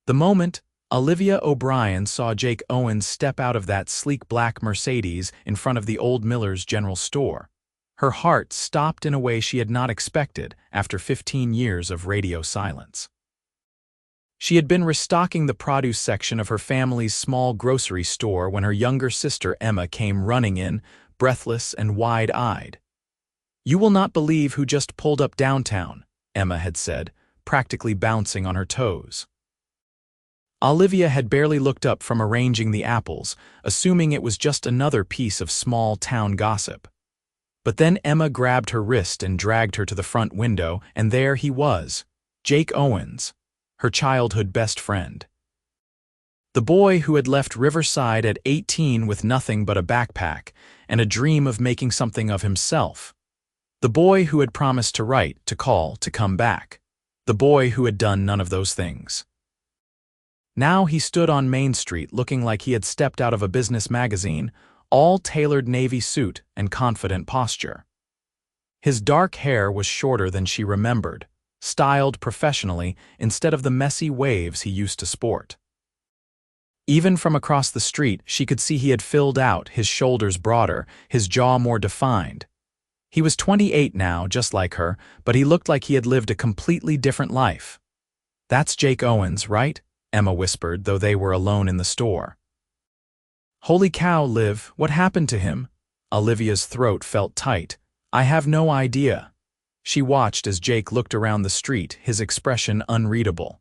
The moment Olivia O'Brien saw Jake Owens step out of that sleek black Mercedes in front of the old Miller's General Store, her heart stopped in a way she had not expected after 15 years of radio silence. She had been restocking the produce section of her family's small grocery store when her younger sister Emma came running in, breathless and wide-eyed. "You will not believe who just pulled up downtown," Emma had said, practically bouncing on her toes. Olivia had barely looked up from arranging the apples, assuming it was just another piece of small-town gossip. But then Emma grabbed her wrist and dragged her to the front window, and there he was, Jake Owens, her childhood best friend. The boy who had left Riverside at 18 with nothing but a backpack and a dream of making something of himself. The boy who had promised to write, to call, to come back. The boy who had done none of those things. Now he stood on Main Street looking like he had stepped out of a business magazine, all tailored navy suit and confident posture. His dark hair was shorter than she remembered, styled professionally instead of the messy waves he used to sport. Even from across the street, she could see he had filled out, his shoulders broader, his jaw more defined. He was 28 now, just like her, but he looked like he had lived a completely different life. "That's Jake Owens, right?" Emma whispered, though they were alone in the store. "Holy cow, Liv, what happened to him?" Olivia's throat felt tight. "I have no idea." She watched as Jake looked around the street, his expression unreadable.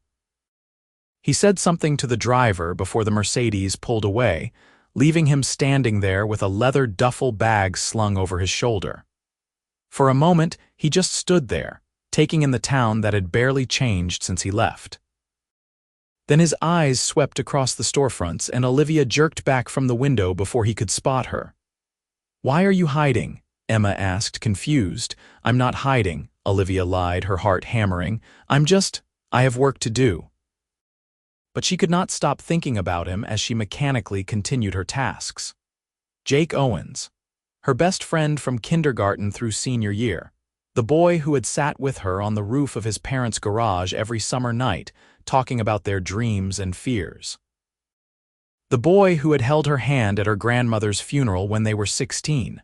He said something to the driver before the Mercedes pulled away, leaving him standing there with a leather duffel bag slung over his shoulder. For a moment, he just stood there, taking in the town that had barely changed since he left. Then his eyes swept across the storefronts, and Olivia jerked back from the window before he could spot her. "Why are you hiding?" Emma asked, confused. "I'm not hiding," Olivia lied, her heart hammering. I have work to do." But she could not stop thinking about him as she mechanically continued her tasks. Jake Owens, her best friend from kindergarten through senior year, the boy who had sat with her on the roof of his parents' garage every summer night, talking about their dreams and fears. The boy who had held her hand at her grandmother's funeral when they were 16.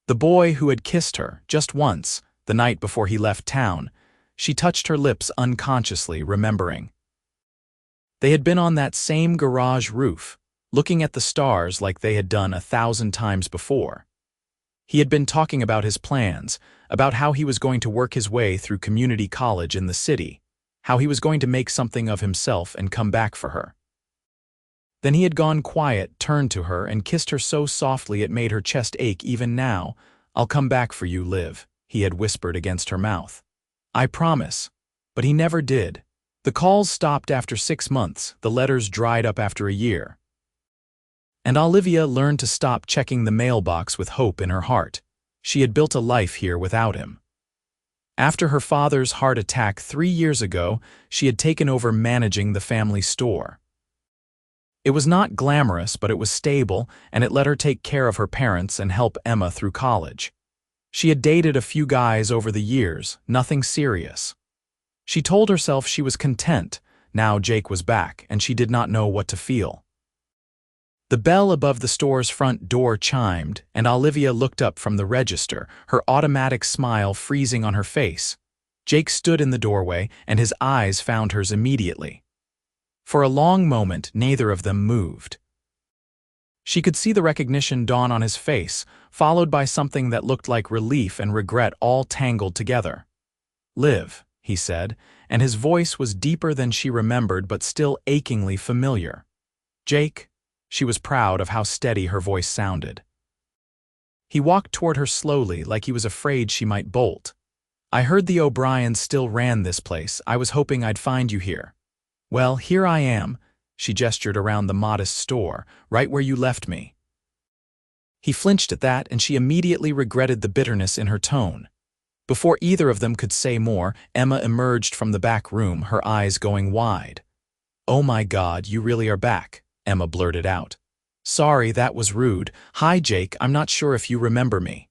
The boy who had kissed her, just once, the night before he left town. She touched her lips unconsciously, remembering. They had been on that same garage roof, looking at the stars like they had done 1,000 times before. He had been talking about his plans, about how he was going to work his way through community college in the city, how he was going to make something of himself and come back for her. Then he had gone quiet, turned to her, and kissed her so softly it made her chest ache even now. "I'll come back for you, Liv," he had whispered against her mouth. "I promise." But he never did. The calls stopped after 6 months, the letters dried up after a year. And Olivia learned to stop checking the mailbox with hope in her heart. She had built a life here without him. After her father's heart attack 3 years ago, she had taken over managing the family store. It was not glamorous, but it was stable, and it let her take care of her parents and help Emma through college. She had dated a few guys over the years, nothing serious. She told herself she was content. Now Jake was back, and she did not know what to feel. The bell above the store's front door chimed, and Olivia looked up from the register, her automatic smile freezing on her face. Jake stood in the doorway, and his eyes found hers immediately. For a long moment, neither of them moved. She could see the recognition dawn on his face, followed by something that looked like relief and regret all tangled together. "Liv," he said, and his voice was deeper than she remembered but still achingly familiar. "Jake." She was proud of how steady her voice sounded. He walked toward her slowly, like he was afraid she might bolt. "I heard the O'Briens still ran this place. I was hoping I'd find you here." "Well, here I am." She gestured around the modest store, "right where you left me." He flinched at that, and she immediately regretted the bitterness in her tone. Before either of them could say more, Emma emerged from the back room, her eyes going wide. "Oh my God, you really are back," Emma blurted out. "Sorry, that was rude. Hi, Jake, I'm not sure if you remember me."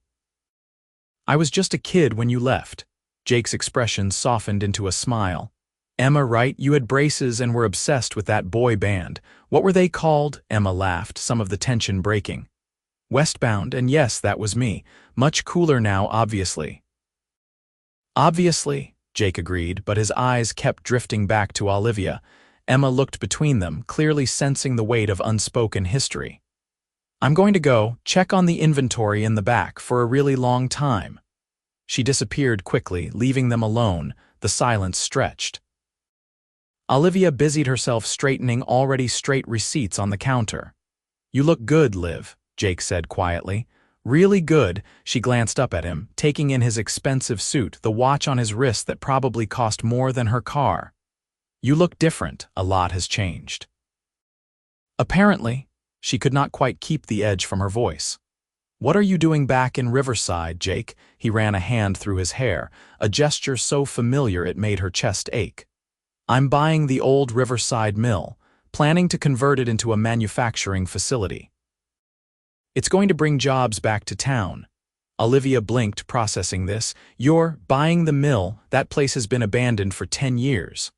"I was just a kid when you left." Jake's expression softened into a smile. Emma, right? You had braces and were obsessed with that boy band. What were they called? Emma laughed, some of the tension breaking. Westbound, and yes, that was me. Much cooler now, obviously. Obviously, Jake agreed, but his eyes kept drifting back to Olivia. Emma looked between them, clearly sensing the weight of unspoken history. I'm going to go check on the inventory in the back for a really long time. She disappeared quickly, leaving them alone, the silence stretched. Olivia busied herself straightening already straight receipts on the counter. You look good, Liv, Jake said quietly. Really good. She glanced up at him, taking in his expensive suit, the watch on his wrist that probably cost more than her car. You look different. A lot has changed. Apparently, she could not quite keep the edge from her voice. What are you doing back in Riverside, Jake? He ran a hand through his hair, a gesture so familiar it made her chest ache. I'm buying the old Riverside mill, planning to convert it into a manufacturing facility. It's going to bring jobs back to town. Olivia blinked, processing this. You're buying the mill? That place has been abandoned for 10 years.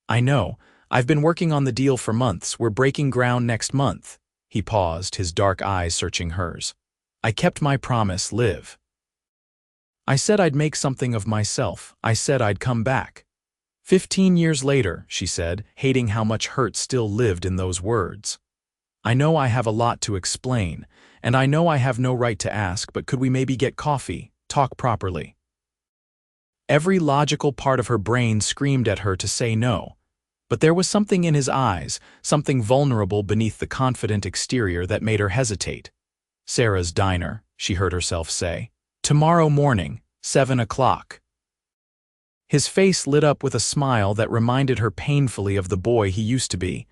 I know. I've been working on the deal for months. We're breaking ground next month. He paused, his dark eyes searching hers. I kept my promise, Liv. I said I'd make something of myself. I said I'd come back. 15 years later, she said, hating how much hurt still lived in those words. I know I have a lot to explain, and I know I have no right to ask, but could we maybe get coffee, talk properly? Every logical part of her brain screamed at her to say no, but there was something in his eyes, something vulnerable beneath the confident exterior that made her hesitate. Sarah's diner, she heard herself say. Tomorrow morning, 7 o'clock. His face lit up with a smile that reminded her painfully of the boy he used to be.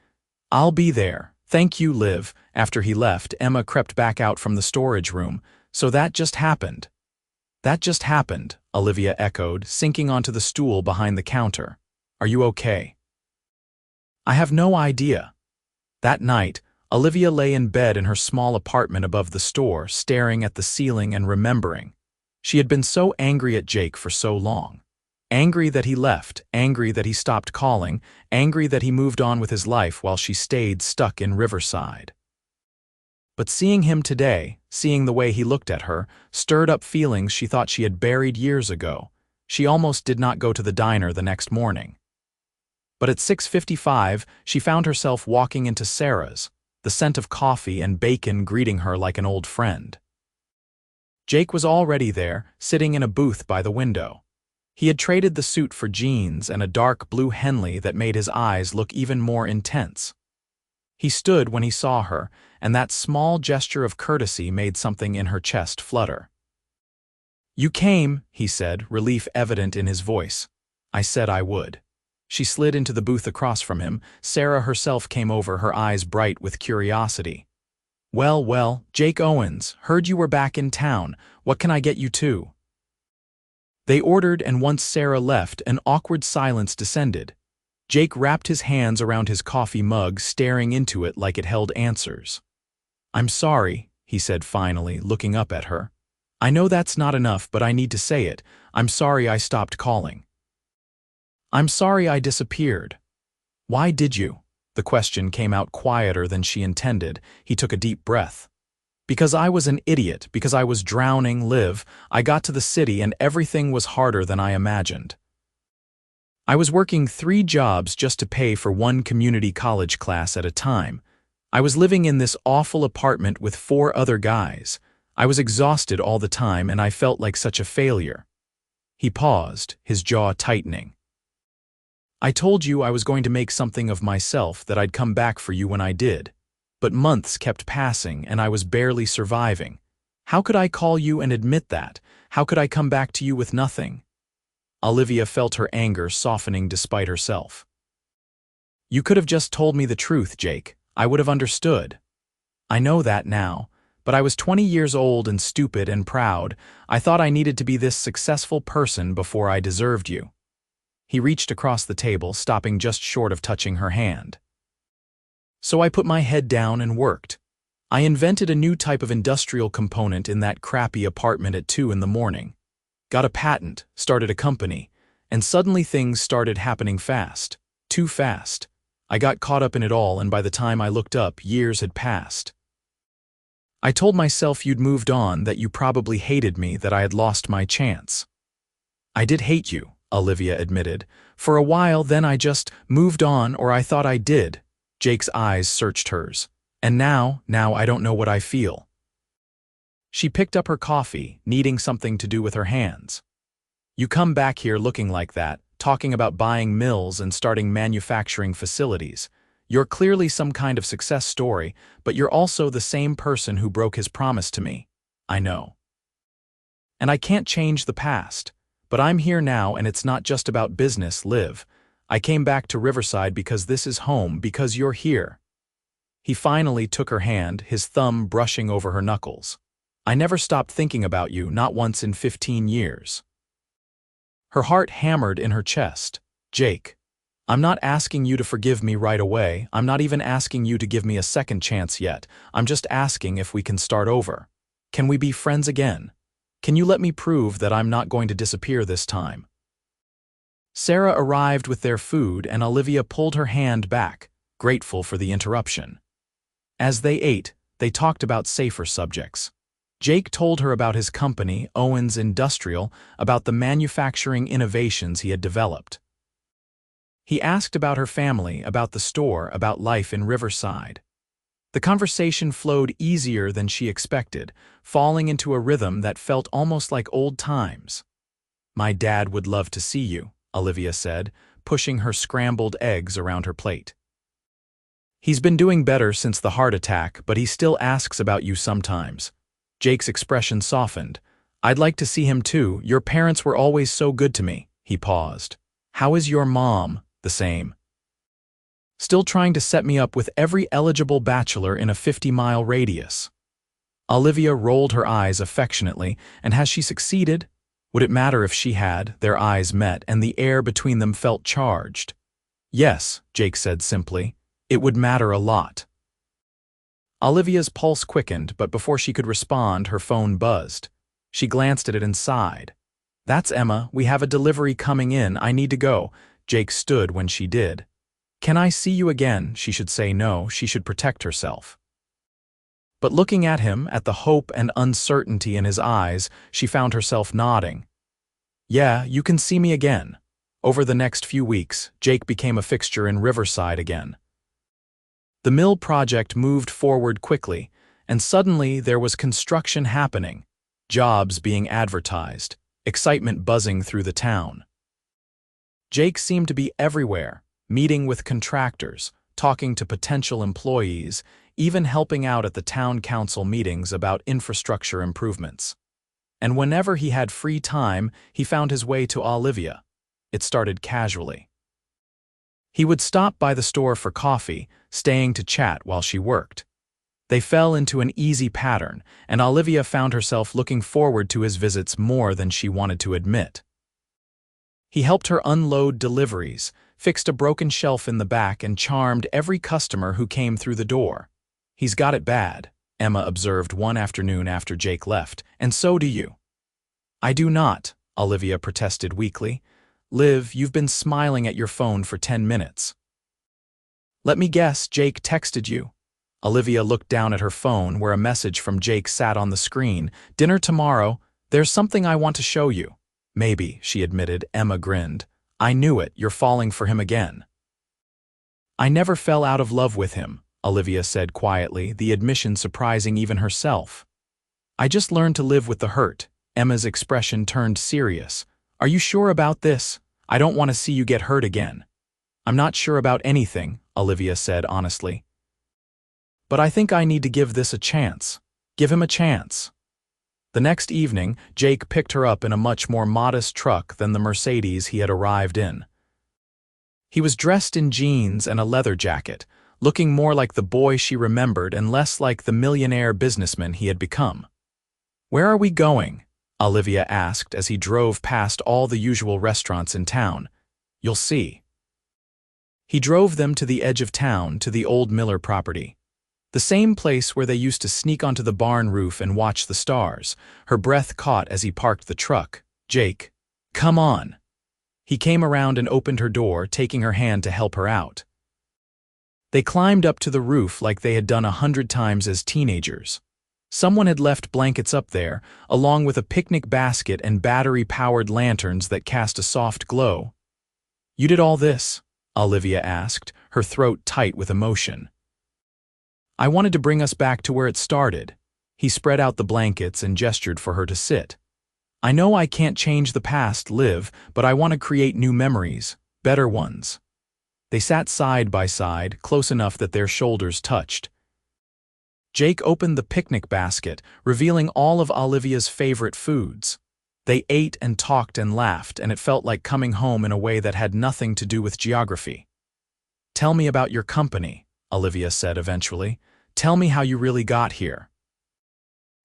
I'll be there. Thank you, Liv. After he left, Emma crept back out from the storage room. So that just happened. That just happened, Olivia echoed, sinking onto the stool behind the counter. Are you okay? I have no idea. That night, Olivia lay in bed in her small apartment above the store, staring at the ceiling and remembering. She had been so angry at Jake for so long. Angry that he left, angry that he stopped calling, angry that he moved on with his life while she stayed stuck in Riverside. But seeing him today, seeing the way he looked at her, stirred up feelings she thought she had buried years ago. She almost did not go to the diner the next morning. But at 6:55, she found herself walking into Sarah's, the scent of coffee and bacon greeting her like an old friend. Jake was already there, sitting in a booth by the window. He had traded the suit for jeans and a dark blue Henley that made his eyes look even more intense. He stood when he saw her, and that small gesture of courtesy made something in her chest flutter. You came, he said, relief evident in his voice. I said I would. She slid into the booth across from him. Sarah herself came over, her eyes bright with curiosity. Well, Jake Owens, heard you were back in town. What can I get you to? They ordered, and once Sarah left, an awkward silence descended. Jake wrapped his hands around his coffee mug, staring into it like it held answers. I'm sorry, he said finally, looking up at her. I know that's not enough, but I need to say it. I'm sorry I stopped calling. I'm sorry I disappeared. Why did you? The question came out quieter than she intended. He took a deep breath. Because I was an idiot, because I was drowning, Liv. I got to the city and everything was harder than I imagined. I was working 3 jobs just to pay for one community college class at a time. I was living in this awful apartment with 4 other guys. I was exhausted all the time and I felt like such a failure. He paused, his jaw tightening. I told you I was going to make something of myself, that I'd come back for you when I did. But months kept passing and I was barely surviving. How could I call you and admit that? How could I come back to you with nothing? Olivia felt her anger softening despite herself. You could have just told me the truth, Jake. I would have understood. I know that now, but I was 20 years old and stupid and proud. I thought I needed to be this successful person before I deserved you. He reached across the table, stopping just short of touching her hand. So I put my head down and worked. I invented a new type of industrial component in that crappy apartment at 2 in the morning. Got a patent, started a company, and suddenly things started happening fast. Too fast. I got caught up in it all, and by the time I looked up, years had passed. I told myself you'd moved on, that you probably hated me, that I had lost my chance. I did hate you, Olivia admitted. For a while, then I just moved on, or I thought I did. Jake's eyes searched hers. And now I don't know what I feel. She picked up her coffee, needing something to do with her hands. You come back here looking like that, talking about buying mills and starting manufacturing facilities. You're clearly some kind of success story, but you're also the same person who broke his promise to me. I know. And I can't change the past. But I'm here now, and it's not just about business, Liv. I came back to Riverside because this is home, because you're here. He finally took her hand, his thumb brushing over her knuckles. I never stopped thinking about you, not once in 15 years. Her heart hammered in her chest. Jake, I'm not asking you to forgive me right away. I'm not even asking you to give me a second chance yet. I'm just asking if we can start over. Can we be friends again? Can you let me prove that I'm not going to disappear this time? Sarah arrived with their food, and Olivia pulled her hand back, grateful for the interruption. As they ate, they talked about safer subjects. Jake told her about his company, Owens Industrial, about the manufacturing innovations he had developed. He asked about her family, about the store, about life in Riverside. The conversation flowed easier than she expected, falling into a rhythm that felt almost like old times. My dad would love to see you, Olivia said, pushing her scrambled eggs around her plate. He's been doing better since the heart attack, but he still asks about you sometimes. Jake's expression softened. I'd like to see him too. Your parents were always so good to me. He paused. How is your mom? The same. Still trying to set me up with every eligible bachelor in a 50-mile radius. Olivia rolled her eyes affectionately, and has she succeeded? Would it matter if she had? Their eyes met, and the air between them felt charged. Yes, Jake said simply. It would matter a lot. Olivia's pulse quickened, but before she could respond, her phone buzzed. She glanced at it and sighed. That's Emma. We have a delivery coming in. I need to go. Jake stood when she did. Can I see you again? She should say no. She should protect herself. But looking at him, at the hope and uncertainty in his eyes, she found herself nodding. Yeah, you can see me again. Over the next few weeks, Jake became a fixture in Riverside again. The mill project moved forward quickly, and suddenly there was construction happening, jobs being advertised, excitement buzzing through the town. Jake seemed to be everywhere, meeting with contractors, talking to potential employees, even helping out at the town council meetings about infrastructure improvements. And whenever he had free time, he found his way to Olivia. It started casually. He would stop by the store for coffee, staying to chat while she worked. They fell into an easy pattern, and Olivia found herself looking forward to his visits more than she wanted to admit. He helped her unload deliveries, fixed a broken shelf in the back, and charmed every customer who came through the door. He's got it bad, Emma observed one afternoon after Jake left, and so do you. I do not, Olivia protested weakly. Liv, you've been smiling at your phone for 10 minutes. Let me guess, Jake texted you. Olivia looked down at her phone where a message from Jake sat on the screen. Dinner tomorrow. There's something I want to show you. Maybe, she admitted. Emma grinned. I knew it. You're falling for him again. I never fell out of love with him, Olivia said quietly, the admission surprising even herself. I just learned to live with the hurt. Emma's expression turned serious. Are you sure about this? I don't want to see you get hurt again. I'm not sure about anything, Olivia said honestly. But I think I need to give this a chance. Give him a chance. The next evening, Jake picked her up in a much more modest truck than the Mercedes he had arrived in. He was dressed in jeans and a leather jacket, looking more like the boy she remembered and less like the millionaire businessman he had become. Where are we going? Olivia asked as he drove past all the usual restaurants in town. You'll see. He drove them to the edge of town, to the old Miller property. The same place where they used to sneak onto the barn roof and watch the stars. Her breath caught as he parked the truck. Jake, come on. He came around and opened her door, taking her hand to help her out. They climbed up to the roof like they had done 100 times as teenagers. Someone had left blankets up there, along with a picnic basket and battery-powered lanterns that cast a soft glow. "You did all this?" Olivia asked, her throat tight with emotion. "I wanted to bring us back to where it started." He spread out the blankets and gestured for her to sit. "I know I can't change the past, Liv, but I want to create new memories, better ones." They sat side by side, close enough that their shoulders touched. Jake opened the picnic basket, revealing all of Olivia's favorite foods. They ate and talked and laughed, and it felt like coming home in a way that had nothing to do with geography. "Tell me about your company," Olivia said eventually. "Tell me how you really got here."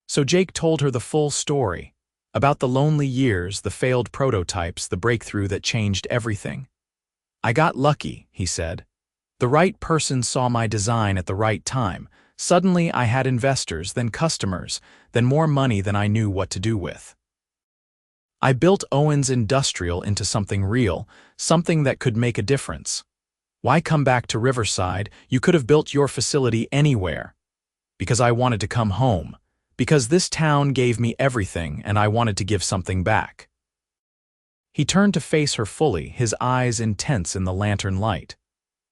So Jake told her the full story, about the lonely years, the failed prototypes, the breakthrough that changed everything. "I got lucky," he said. "The right person saw my design at the right time. Suddenly I had investors, then customers, then more money than I knew what to do with. I built Owens Industrial into something real, something that could make a difference. Why come back to Riverside? You could have built your facility anywhere." "Because I wanted to come home. Because this town gave me everything and I wanted to give something back." He turned to face her fully, his eyes intense in the lantern light.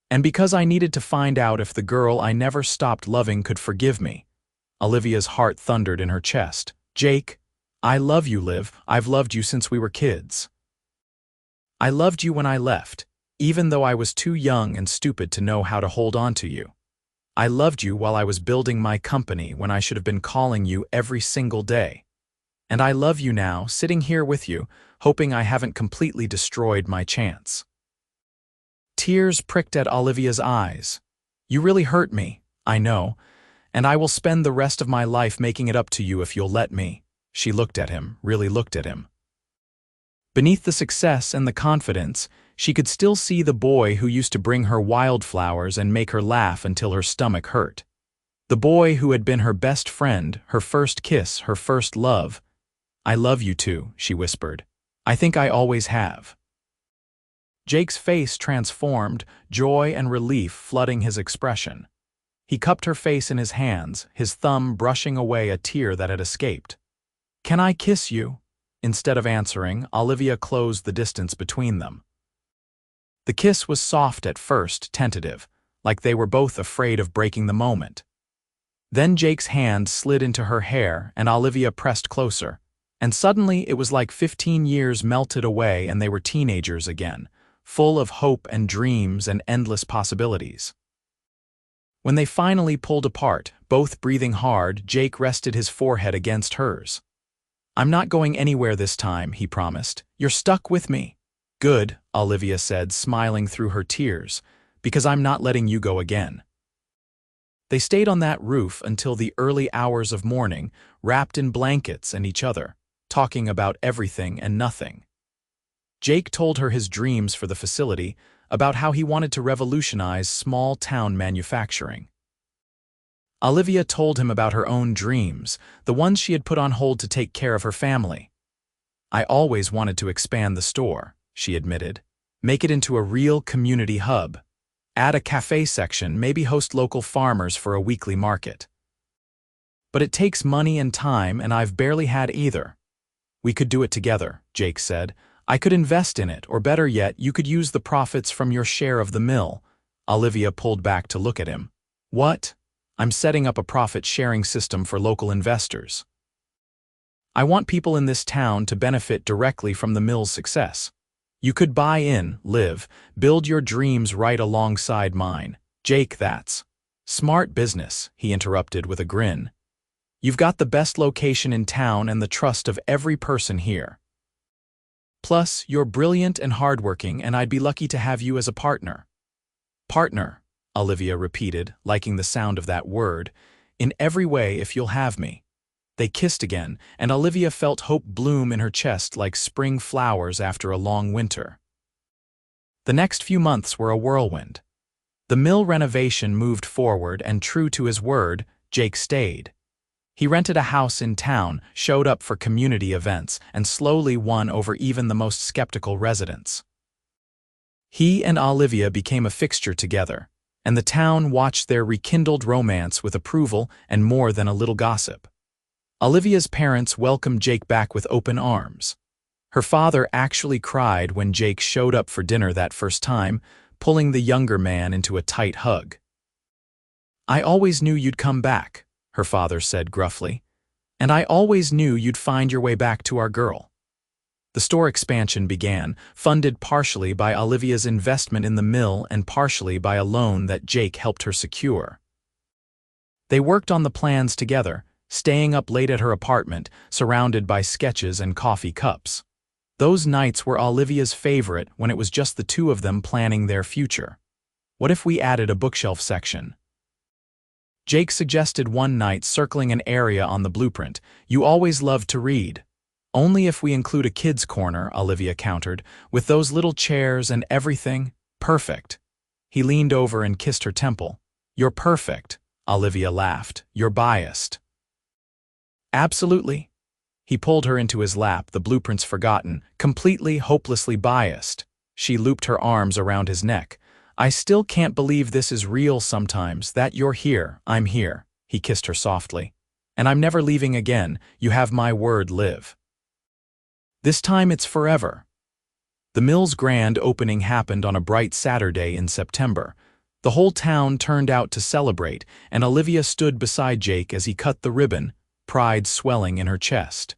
"And because I needed to find out if the girl I never stopped loving could forgive me." Olivia's heart thundered in her chest. "Jake, I love you, Liv. I've loved you since we were kids. I loved you when I left, even though I was too young and stupid to know how to hold on to you. I loved you while I was building my company when I should have been calling you every single day. And I love you now, sitting here with you, hoping I haven't completely destroyed my chance." Tears pricked at Olivia's eyes. "You really hurt me, I know, and I will spend the rest of my life making it up to you if you'll let me." She looked at him, really looked at him. Beneath the success and the confidence, she could still see the boy who used to bring her wildflowers and make her laugh until her stomach hurt. The boy who had been her best friend, her first kiss, her first love. "I love you too," she whispered. "I think I always have." Jake's face transformed, joy and relief flooding his expression. He cupped her face in his hands, his thumb brushing away a tear that had escaped. "Can I kiss you?" Instead of answering, Olivia closed the distance between them. The kiss was soft at first, tentative, like they were both afraid of breaking the moment. Then Jake's hand slid into her hair and Olivia pressed closer, and suddenly it was like 15 years melted away and they were teenagers again, full of hope and dreams and endless possibilities. When they finally pulled apart, both breathing hard, Jake rested his forehead against hers. "I'm not going anywhere this time," he promised. "You're stuck with me." "Good," Olivia said, smiling through her tears, "because I'm not letting you go again." They stayed on that roof until the early hours of morning, wrapped in blankets and each other, talking about everything and nothing. Jake told her his dreams for the facility, about how he wanted to revolutionize small-town manufacturing. Olivia told him about her own dreams, the ones she had put on hold to take care of her family. "I always wanted to expand the store," she admitted. "Make it into a real community hub. Add a cafe section, maybe host local farmers for a weekly market. But it takes money and time, and I've barely had either." "We could do it together," Jake said. "I could invest in it, or better yet, you could use the profits from your share of the mill." Olivia pulled back to look at him. "What?" "I'm setting up a profit-sharing system for local investors. I want people in this town to benefit directly from the mill's success. You could buy in, Liv, build your dreams right alongside mine." "Jake, that's smart business," he interrupted with a grin. "You've got the best location in town and the trust of every person here. Plus, you're brilliant and hardworking, and I'd be lucky to have you as a partner." "Partner," Olivia repeated, liking the sound of that word. "In every way, if you'll have me." They kissed again, and Olivia felt hope bloom in her chest like spring flowers after a long winter. The next few months were a whirlwind. The mill renovation moved forward, and true to his word, Jake stayed. He rented a house in town, showed up for community events, and slowly won over even the most skeptical residents. He and Olivia became a fixture together, and the town watched their rekindled romance with approval and more than a little gossip. Olivia's parents welcomed Jake back with open arms. Her father actually cried when Jake showed up for dinner that first time, pulling the younger man into a tight hug. "I always knew you'd come back," her father said gruffly, "and I always knew you'd find your way back to our girl." The store expansion began, funded partially by Olivia's investment in the mill and partially by a loan that Jake helped her secure. They worked on the plans together, staying up late at her apartment, surrounded by sketches and coffee cups. Those nights were Olivia's favorite when it was just the two of them planning their future. What if we added a bookshelf section? Jake suggested one night, circling an area on the blueprint. "You always loved to read." "Only if we include a kid's corner," Olivia countered, "with those little chairs and everything." "Perfect." He leaned over and kissed her temple. "You're perfect," Olivia laughed. "You're biased." "Absolutely." He pulled her into his lap, the blueprints forgotten, completely, hopelessly biased. She looped her arms around his neck. "I still can't believe this is real sometimes, that you're here, I'm here." He kissed her softly. "And I'm never leaving again, you have my word, Liv. This time it's forever." The mill's grand opening happened on a bright Saturday in September. The whole town turned out to celebrate, and Olivia stood beside Jake as he cut the ribbon, pride swelling in her chest.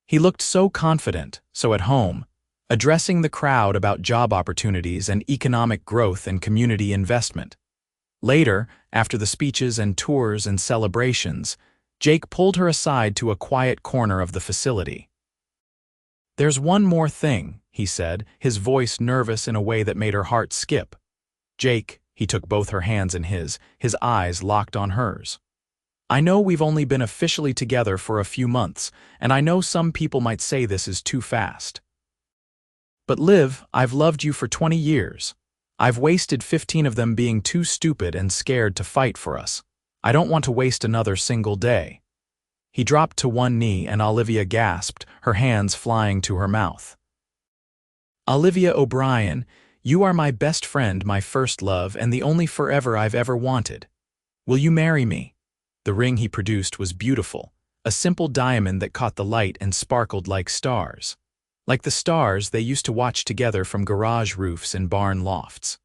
He looked so confident, so at home, addressing the crowd about job opportunities and economic growth and community investment. Later, after the speeches and tours and celebrations, Jake pulled her aside to a quiet corner of the facility. "There's one more thing," he said, his voice nervous in a way that made her heart skip. "Jake," he took both her hands in his eyes locked on hers. "I know we've only been officially together for a few months, and I know some people might say this is too fast. But Liv, I've loved you for 20 years. I've wasted 15 of them being too stupid and scared to fight for us. I don't want to waste another single day." He dropped to one knee and Olivia gasped, her hands flying to her mouth. "Olivia O'Brien, you are my best friend, my first love, and the only forever I've ever wanted. Will you marry me?" The ring he produced was beautiful, a simple diamond that caught the light and sparkled like stars. Like the stars they used to watch together from garage roofs and barn lofts.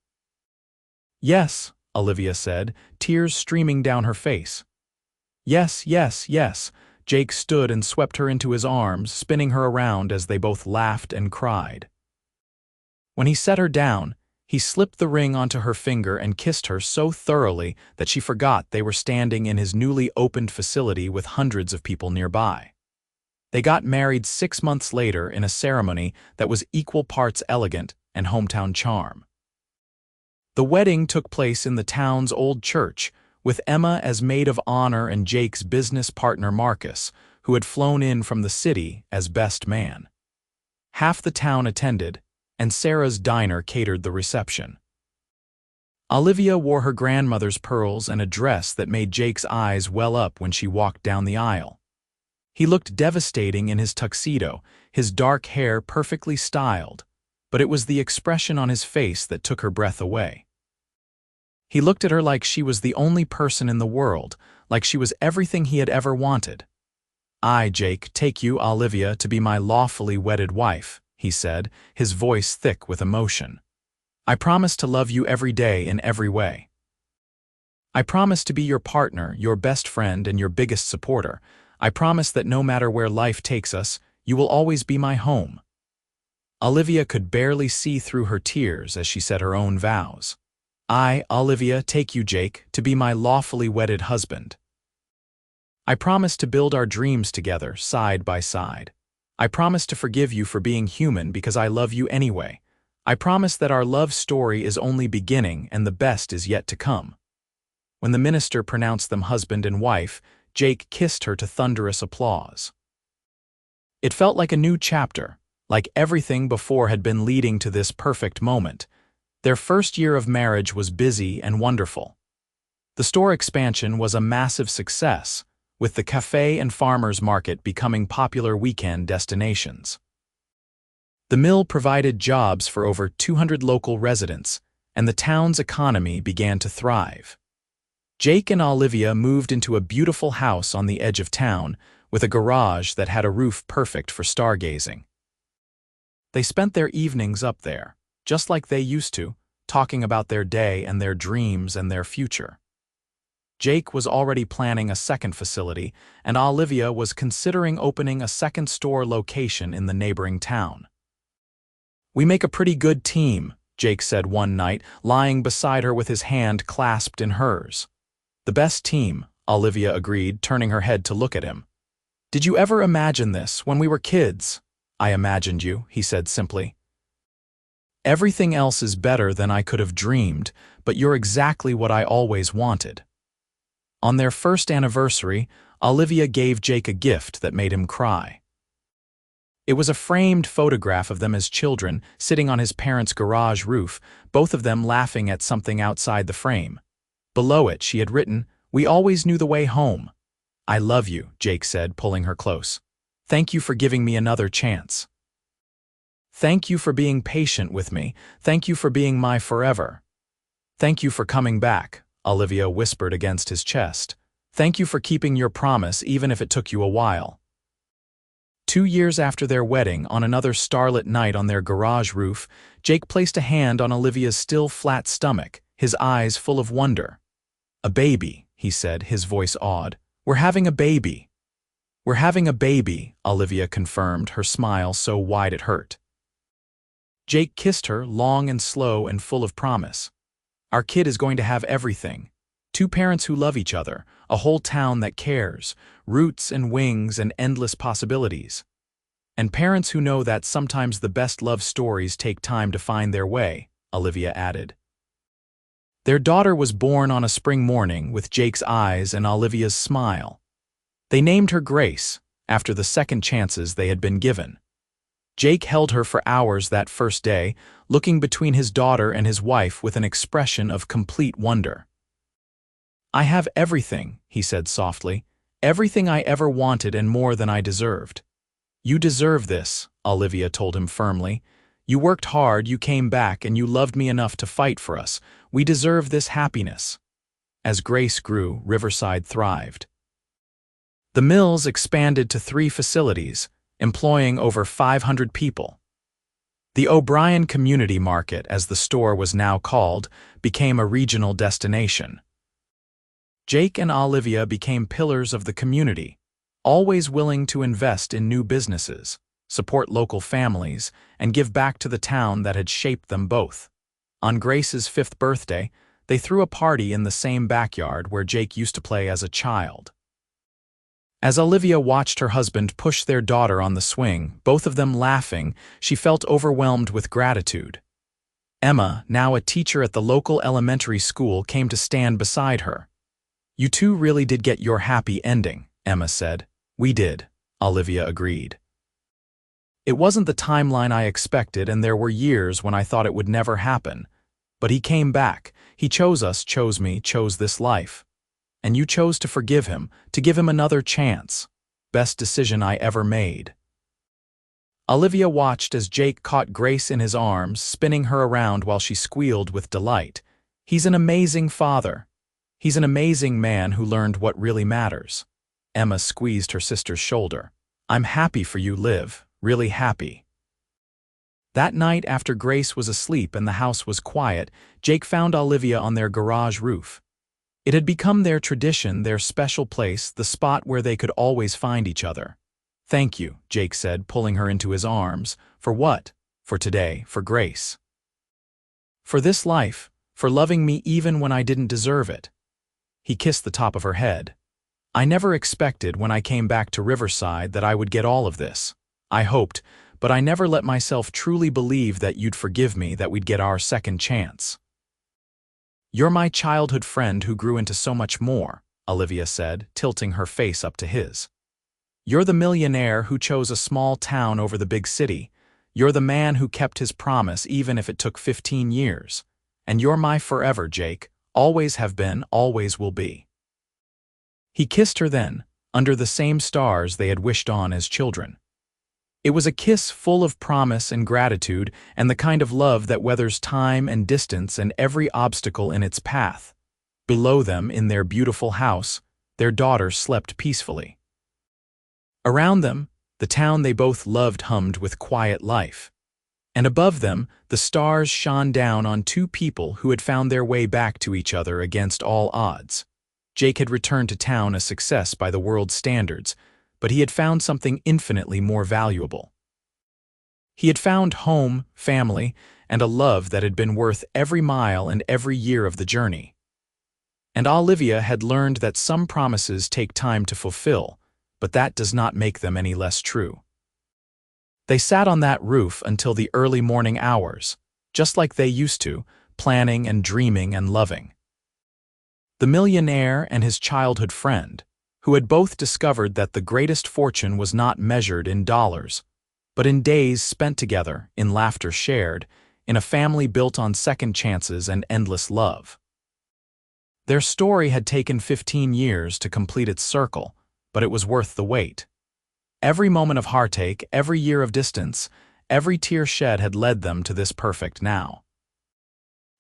"Yes," Olivia said, tears streaming down her face. "Yes, yes, yes." Jake stood and swept her into his arms, spinning her around as they both laughed and cried. When he set her down, he slipped the ring onto her finger and kissed her so thoroughly that she forgot they were standing in his newly opened facility with hundreds of people nearby. They got married 6 months later in a ceremony that was equal parts elegant and hometown charm. The wedding took place in the town's old church, with Emma as maid of honor and Jake's business partner Marcus, who had flown in from the city as best man. Half the town attended, and Sarah's diner catered the reception. Olivia wore her grandmother's pearls and a dress that made Jake's eyes well up when she walked down the aisle. He looked devastating in his tuxedo, his dark hair perfectly styled, but it was the expression on his face that took her breath away. He looked at her like she was the only person in the world, like she was everything he had ever wanted. "I, Jake, take you, Olivia, to be my lawfully wedded wife," he said, his voice thick with emotion. "I promise to love you every day in every way. I promise to be your partner, your best friend, and your biggest supporter. I promise that no matter where life takes us, you will always be my home." Olivia could barely see through her tears as she said her own vows. "I, Olivia, take you, Jake, to be my lawfully wedded husband. I promise to build our dreams together, side by side. I promise to forgive you for being human because I love you anyway. I promise that our love story is only beginning and the best is yet to come." When the minister pronounced them husband and wife, Jake kissed her to thunderous applause. It felt like a new chapter, like everything before had been leading to this perfect moment. Their first year of marriage was busy and wonderful. The store expansion was a massive success, with the cafe and farmers market becoming popular weekend destinations. The mill provided jobs for over 200 local residents, and the town's economy began to thrive. Jake and Olivia moved into a beautiful house on the edge of town, with a garage that had a roof perfect for stargazing. They spent their evenings up there, just like they used to, talking about their day and their dreams and their future. Jake was already planning a second facility, and Olivia was considering opening a second store location in the neighboring town. "We make a pretty good team," Jake said one night, lying beside her with his hand clasped in hers. "The best team," Olivia agreed, turning her head to look at him. "Did you ever imagine this when we were kids?" "I imagined you," he said simply. "Everything else is better than I could have dreamed, but you're exactly what I always wanted." On their first anniversary, Olivia gave Jake a gift that made him cry. It was a framed photograph of them as children, sitting on his parents' garage roof, both of them laughing at something outside the frame. Below it, she had written, "We always knew the way home." "I love you," Jake said, pulling her close. "Thank you for giving me another chance. Thank you for being patient with me. Thank you for being my forever. Thank you for coming back," Olivia whispered against his chest. "Thank you for keeping your promise even if it took you a while." 2 years after their wedding, on another starlit night on their garage roof, Jake placed a hand on Olivia's still flat stomach, his eyes full of wonder. "A baby," he said, his voice awed. "We're having a baby." "We're having a baby," Olivia confirmed, her smile so wide it hurt. Jake kissed her, long and slow and full of promise. "Our kid is going to have everything. 2 parents who love each other, a whole town that cares, roots and wings and endless possibilities. And parents who know that sometimes the best love stories take time to find their way," Olivia added. Their daughter was born on a spring morning with Jake's eyes and Olivia's smile. They named her Grace, after the second chances they had been given. Jake held her for hours that first day, looking between his daughter and his wife with an expression of complete wonder. "I have everything," he said softly, "everything I ever wanted and more than I deserved." "You deserve this," Olivia told him firmly. "You worked hard, you came back, and you loved me enough to fight for us. We deserve this happiness." As Grace grew, Riverside thrived. The mills expanded to 3 facilities, employing over 500 people. The O'Brien Community Market, as the store was now called, became a regional destination. Jake and Olivia became pillars of the community, always willing to invest in new businesses, support local families, and give back to the town that had shaped them both. On Grace's 5th birthday, they threw a party in the same backyard where Jake used to play as a child. As Olivia watched her husband push their daughter on the swing, both of them laughing, she felt overwhelmed with gratitude. Emma, now a teacher at the local elementary school, came to stand beside her. "You two really did get your happy ending," Emma said. "We did," Olivia agreed. "It wasn't the timeline I expected, and there were years when I thought it would never happen. But he came back. He chose us, chose me, chose this life. And you chose to forgive him, to give him another chance. Best decision I ever made." Olivia watched as Jake caught Grace in his arms, spinning her around while she squealed with delight. "He's an amazing father. He's an amazing man who learned what really matters." Emma squeezed her sister's shoulder. "I'm happy for you, Liv, really happy." That night, after Grace was asleep and the house was quiet, Jake found Olivia on their garage roof. It had become their tradition, their special place, the spot where they could always find each other. "Thank you," Jake said, pulling her into his arms. "For what?" "For today, for Grace. For this life, for loving me even when I didn't deserve it." He kissed the top of her head. "I never expected when I came back to Riverside that I would get all of this. I hoped, but I never let myself truly believe that you'd forgive me, that we'd get our second chance." "You're my childhood friend who grew into so much more," Olivia said, tilting her face up to his. "You're the millionaire who chose a small town over the big city. You're the man who kept his promise even if it took 15 years. And you're my forever, Jake. Always have been, always will be." He kissed her then, under the same stars they had wished on as children. It was a kiss full of promise and gratitude, and the kind of love that weathers time and distance and every obstacle in its path. Below them, in their beautiful house, their daughter slept peacefully. Around them, the town they both loved hummed with quiet life. And above them, the stars shone down on two people who had found their way back to each other against all odds. Jake had returned to town a success by the world's standards, but he had found something infinitely more valuable. He had found home, family, and a love that had been worth every mile and every year of the journey. And Olivia had learned that some promises take time to fulfill, but that does not make them any less true. They sat on that roof until the early morning hours, just like they used to, planning and dreaming and loving. The millionaire and his childhood friend, who had both discovered that the greatest fortune was not measured in dollars, but in days spent together, in laughter shared, in a family built on second chances and endless love. Their story had taken 15 years to complete its circle, but it was worth the wait. Every moment of heartache, every year of distance, every tear shed had led them to this perfect now.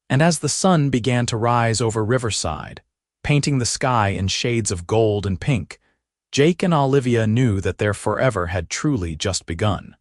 And as the sun began to rise over Riverside, painting the sky in shades of gold and pink, Jake and Olivia knew that their forever had truly just begun.